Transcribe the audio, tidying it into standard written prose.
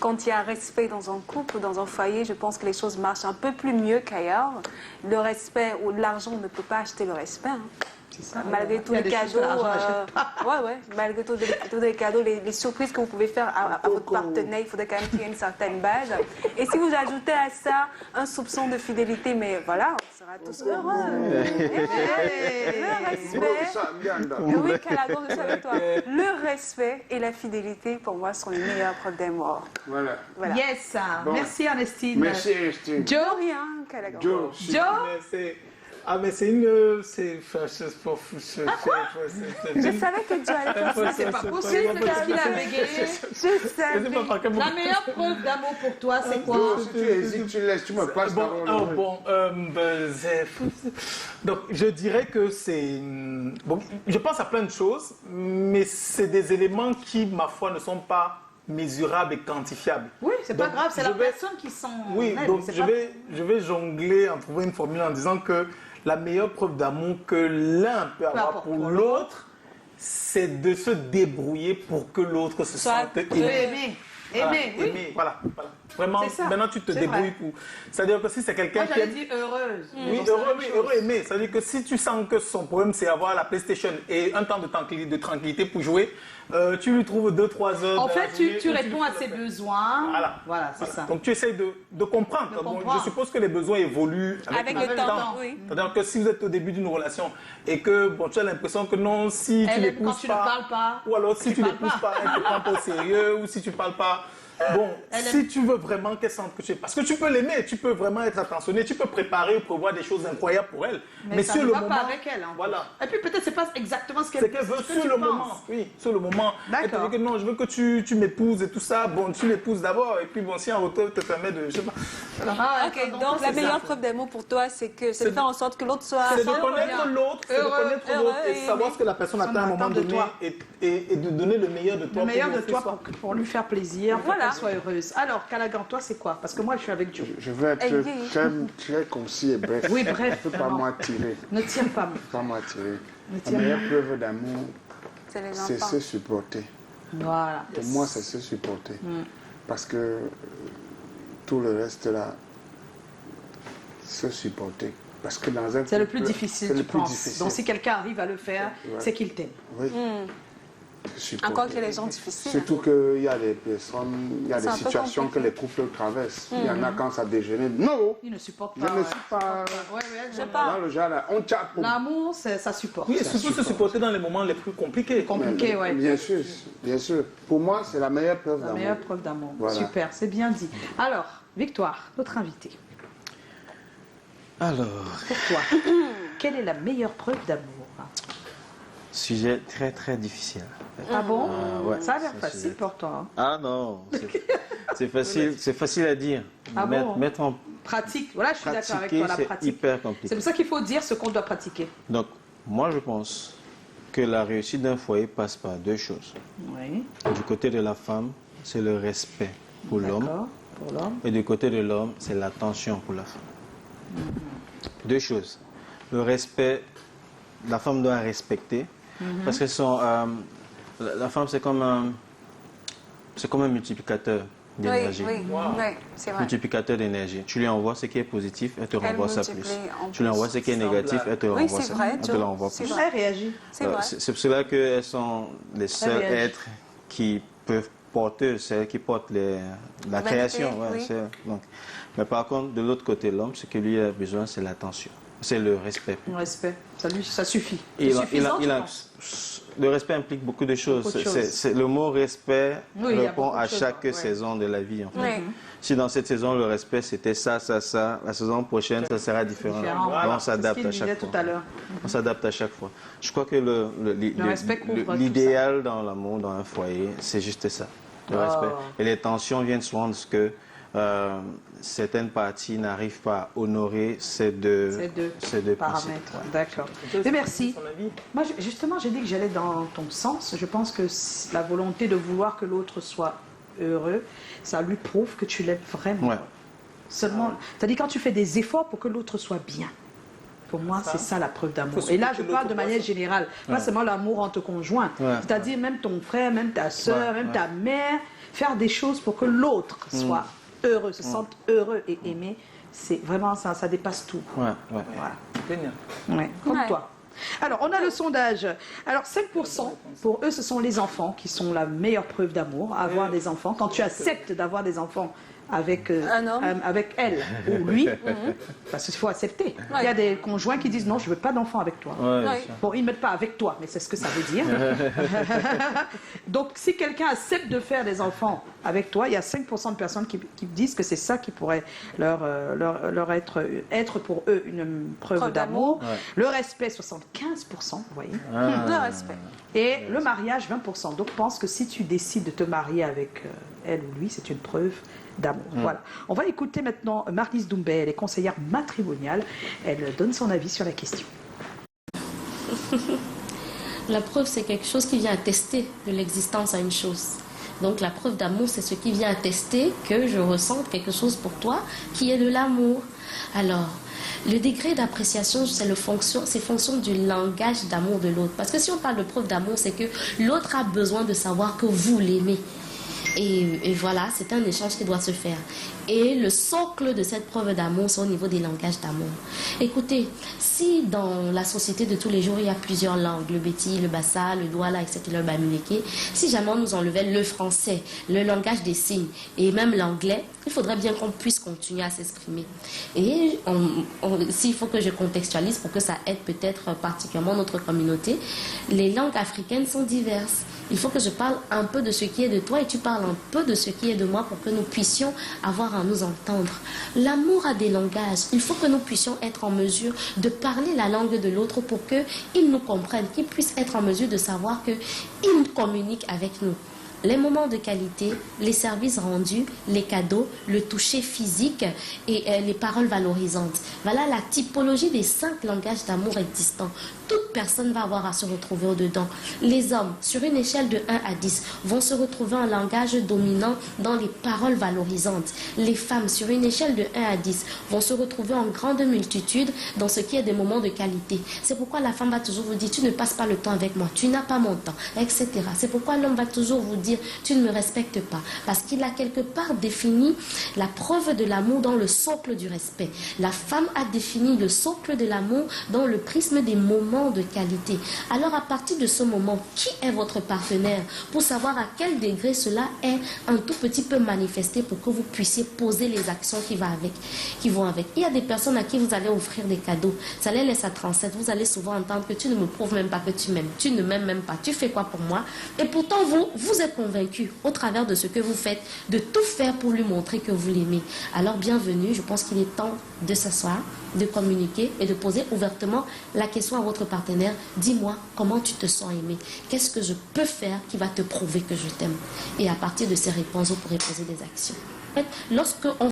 Quand il y a respect dans un couple, dans un foyer, je pense que les choses marchent un peu plus mieux qu'ailleurs. Le respect ou l'argent ne peut pas acheter le respect. Hein. Ça, malgré tous les cadeaux, malgré tous les cadeaux, les surprises que vous pouvez faire à votre partenaire, il faudrait quand même qu'il y ait une certaine base. Et si vous ajoutez à ça un soupçon de fidélité, mais voilà, on sera tous heureux. Le respect, oui, Calagon, je suis avec toi. Le respect et la fidélité, pour moi, sont les meilleures preuves d'amour. Voilà. Yes, bon. Merci Ernestine. Merci Ernestine. Joe, rien, Calagon. Joe. Ah, mais c'est une... Je savais que Joe allait faire ça. C'est pas possible, qu'est-ce qu'il a bégayé. Je savais. La meilleure preuve d'amour pour toi, c'est quoi? Joe, si tu hésites, tu laisses, tu me passes donc, je dirais que c'est... Bon, je pense à plein de choses, mais c'est des éléments qui, ma foi, ne sont pas mesurables et quantifiables. Oui, c'est pas grave, c'est la personne qui s'en... Oui, donc je vais jongler en trouvant une formule en disant que la meilleure preuve d'amour que l'un peut avoir pour l'autre, c'est de se débrouiller pour que l'autre se sente aimé. Aimer. Voilà. Vraiment, maintenant tu te débrouilles pour... C'est-à-dire que si c'est quelqu'un qui... Moi j'allais dire heureuse. Oui, heureux, aimé. C'est-à-dire que si tu sens que son problème c'est avoir la PlayStation et un temps de tranquillité pour jouer, tu lui trouves 2-3 heures... En fait, tu réponds à ses besoins. Voilà, c'est ça. Donc tu essayes de comprendre. Bon, je suppose que les besoins évoluent avec le temps. Oui. C'est-à-dire que si vous êtes au début d'une relation et que tu as l'impression que non, si tu l'épouses pas... Quand tu ne parles pas... Ou alors si tu l'épouses pas, elle ne te prend pas au sérieux, ou si tu ne parles pas... Bon, si tu veux vraiment qu'elle sente que tu es... Parce que tu peux l'aimer, tu peux vraiment être attentionné, tu peux préparer ou prévoir des choses incroyables pour elle. Mais ça sur ne le va moment, pas avec elle. Hein. Voilà. Et puis peut-être c'est pas exactement ce qu'elle veut sur le moment. Oui, sur le moment. Elle te dit que non, je veux que tu m'épouses et tout ça. Bon, tu l'épouses d'abord et puis bon, si en retour te permet de... Je sais pas. Voilà. Ok, donc la meilleure preuve d'amour pour toi, c'est de faire en sorte que l'autre soit... C'est de connaître l'autre, et savoir ce que la personne attend à un moment donné et de donner le meilleur de toi. Le meilleur de toi pour lui faire plaisir, pour qu'elle soit heureuse. Alors, Calagan, toi, c'est quoi? Parce que moi, je suis avec Joe. Je vais être très concis et bref. Oui, bref. Ne peux pas m'attirer. Ne tire pas. Pas m'attirer. La meilleure preuve d'amour, c'est se supporter. Voilà. Pour moi, c'est se supporter. Parce que tout le reste là, se supporter. Parce que dans un c'est le plus difficile, tu penses. Difficile. Donc, si quelqu'un arrive à le faire, c'est qu'il t'aime. Oui. Encore qu'il y a des gens difficiles. Surtout qu'il y a des personnes, il y a des situations que les couples traversent. Il y en a quand ça dégénère. Non, ils ne supportent pas. Je ne suis pas dans le genre là. On tchape. L'amour, ça supporte. Oui, et surtout se supporter dans les moments les plus compliqués. Bien sûr, bien sûr. Pour moi, c'est la meilleure preuve d'amour. La meilleure preuve d'amour. Voilà. Super, c'est bien dit. Alors, Victoire, notre invitée. Alors, pour toi, quelle est la meilleure preuve d'amour? Sujet très très difficile. Ah bon? Ouais, ça a l'air facile pour toi. Hein. Ah non, c'est facile à dire. Mettre en pratique. Voilà, je suis d'accord avec toi. La pratique, c'est hyper compliqué. C'est pour ça qu'il faut dire ce qu'on doit pratiquer. Donc, moi je pense que la réussite d'un foyer passe par deux choses. Oui. Du côté de la femme, c'est le respect pour l'homme. Et du côté de l'homme, c'est l'attention pour la femme. Deux choses. Le respect, la femme doit respecter. Parce que la femme, c'est comme un multiplicateur d'énergie. Oui, c'est vrai. Multiplicateur d'énergie. Tu lui envoies ce qui est positif, elle te renvoie ça plus. Tu lui envoies ce qui est négatif, elle te renvoie ça. Elle te l'envoie plus. Elle réagit. C'est pour cela qu'elles sont les seuls êtres qui peuvent porter, celles qui portent la création. Donc, mais par contre, de l'autre côté, l'homme, ce que lui a besoin, c'est l'attention. C'est le respect. Le respect, ça suffit. Le respect implique beaucoup de choses. Le mot respect répond à chaque saison de la vie. En fait. Si dans cette saison, le respect, c'était ça, la saison prochaine, ça sera différent. On s'adapte à chaque fois. On s'adapte à chaque fois. Je crois que l'idéal dans l'amour, dans un foyer, c'est juste ça. Le respect. Et les tensions viennent souvent de ce que certaines parties n'arrivent pas à honorer ces deux paramètres. D'accord. Mais merci. Moi, justement, j'ai dit que j'allais dans ton sens. Je pense que la volonté de vouloir que l'autre soit heureux, ça lui prouve que tu l'aimes vraiment. Seulement, c'est-à-dire quand tu fais des efforts pour que l'autre soit bien. Pour moi, c'est ça la preuve d'amour. Faut Et là, surtout je que parle de l'autre manière voit ça. générale. Pas seulement l'amour entre conjoints. Ouais. C'est-à-dire même ton frère, même ta soeur, même ta mère. Faire des choses pour que l'autre soit heureux, se sente heureux et aimé. C'est vraiment ça, ça dépasse tout. Ouais, ouais. Voilà. Génial. Ouais, comme Ouais. toi. Alors, on a le sondage. Alors, 5%, pour eux, ce sont les enfants qui sont la meilleure preuve d'amour, avoir des enfants. Quand tu acceptes d'avoir des enfants avec, Un homme. avec elle ou lui, parce qu'il faut accepter. Il y a des conjoints qui disent non, je ne veux pas d'enfants avec toi. Ouais, Ouais. ça. Bon, ils ne mettent pas avec toi, mais c'est ce que ça veut dire. Donc, si quelqu'un accepte de faire des enfants avec toi, il y a 5% de personnes qui disent que c'est ça qui pourrait leur être pour eux une preuve Preuve d'amour. d'amour. Ouais. Le respect, 75%, vous voyez. Ah. De respect. Et le mariage, 20%. Donc, je pense que si tu décides de te marier avec elle ou lui, c'est une preuve d'amour. Voilà. On va écouter maintenant Marlise Doumbé, elle est conseillère matrimoniale. Elle donne son avis sur la question. La preuve, c'est quelque chose qui vient attester de l'existence à une chose. Donc la preuve d'amour, c'est ce qui vient attester que je ressens quelque chose pour toi qui est de l'amour. Alors, le degré d'appréciation, c'est fonction du langage d'amour de l'autre. Parce que si on parle de preuve d'amour, c'est que l'autre a besoin de savoir que vous l'aimez. Et voilà, c'est un échange qui doit se faire. Et le socle de cette preuve d'amour, c'est au niveau des langages d'amour. Écoutez, si dans la société de tous les jours, il y a plusieurs langues, le béti, le bassa, le douala, etc., le bamileke, si jamais on nous enlevait le français, le langage des signes et même l'anglais, il faudrait bien qu'on puisse continuer à s'exprimer. Et s'il faut que je contextualise pour que ça aide peut-être particulièrement notre communauté, les langues africaines sont diverses. Il faut que je parle un peu de ce qui est de toi et tu parles un peu de ce qui est de moi pour que nous puissions avoir à nous entendre. L'amour a des langages. Il faut que nous puissions être en mesure de parler la langue de l'autre pour qu'il nous comprenne, qu'il puisse être en mesure de savoir qu'il communique avec nous. Les moments de qualité, les services rendus, les cadeaux, le toucher physique et les paroles valorisantes. Voilà la typologie des 5 langages d'amour existants. Toute personne va avoir à se retrouver au-dedans. Les hommes, sur une échelle de 1 à 10, vont se retrouver en langage dominant dans les paroles valorisantes. Les femmes, sur une échelle de 1 à 10, vont se retrouver en grande multitude dans ce qui est des moments de qualité. C'est pourquoi la femme va toujours vous dire, tu ne passes pas le temps avec moi, tu n'as pas mon temps, etc. C'est pourquoi l'homme va toujours vous dire, tu ne me respectes pas. Parce qu'il a quelque part défini la preuve de l'amour dans le socle du respect. La femme a défini le socle de l'amour dans le prisme des moments de qualité. Alors à partir de ce moment, qui est votre partenaire pour savoir à quel degré cela est un tout petit peu manifesté pour que vous puissiez poser les actions qui vont avec. Il y a des personnes à qui vous allez offrir des cadeaux. Ça les laisse à 37. Vous allez souvent entendre que tu ne me prouves même pas que tu m'aimes. Tu ne m'aimes même pas. Tu fais quoi pour moi? Et pourtant, vous êtes convaincu au travers de ce que vous faites de tout faire pour lui montrer que vous l'aimez. Alors bienvenue. Je pense qu'il est temps de s'asseoir, de communiquer et de poser ouvertement la question à votre partenaire. Dis-moi comment tu te sens aimé. Qu'est-ce que je peux faire qui va te prouver que je t'aime? Et à partir de ces réponses, vous pourrez poser des actions. En fait, lorsque on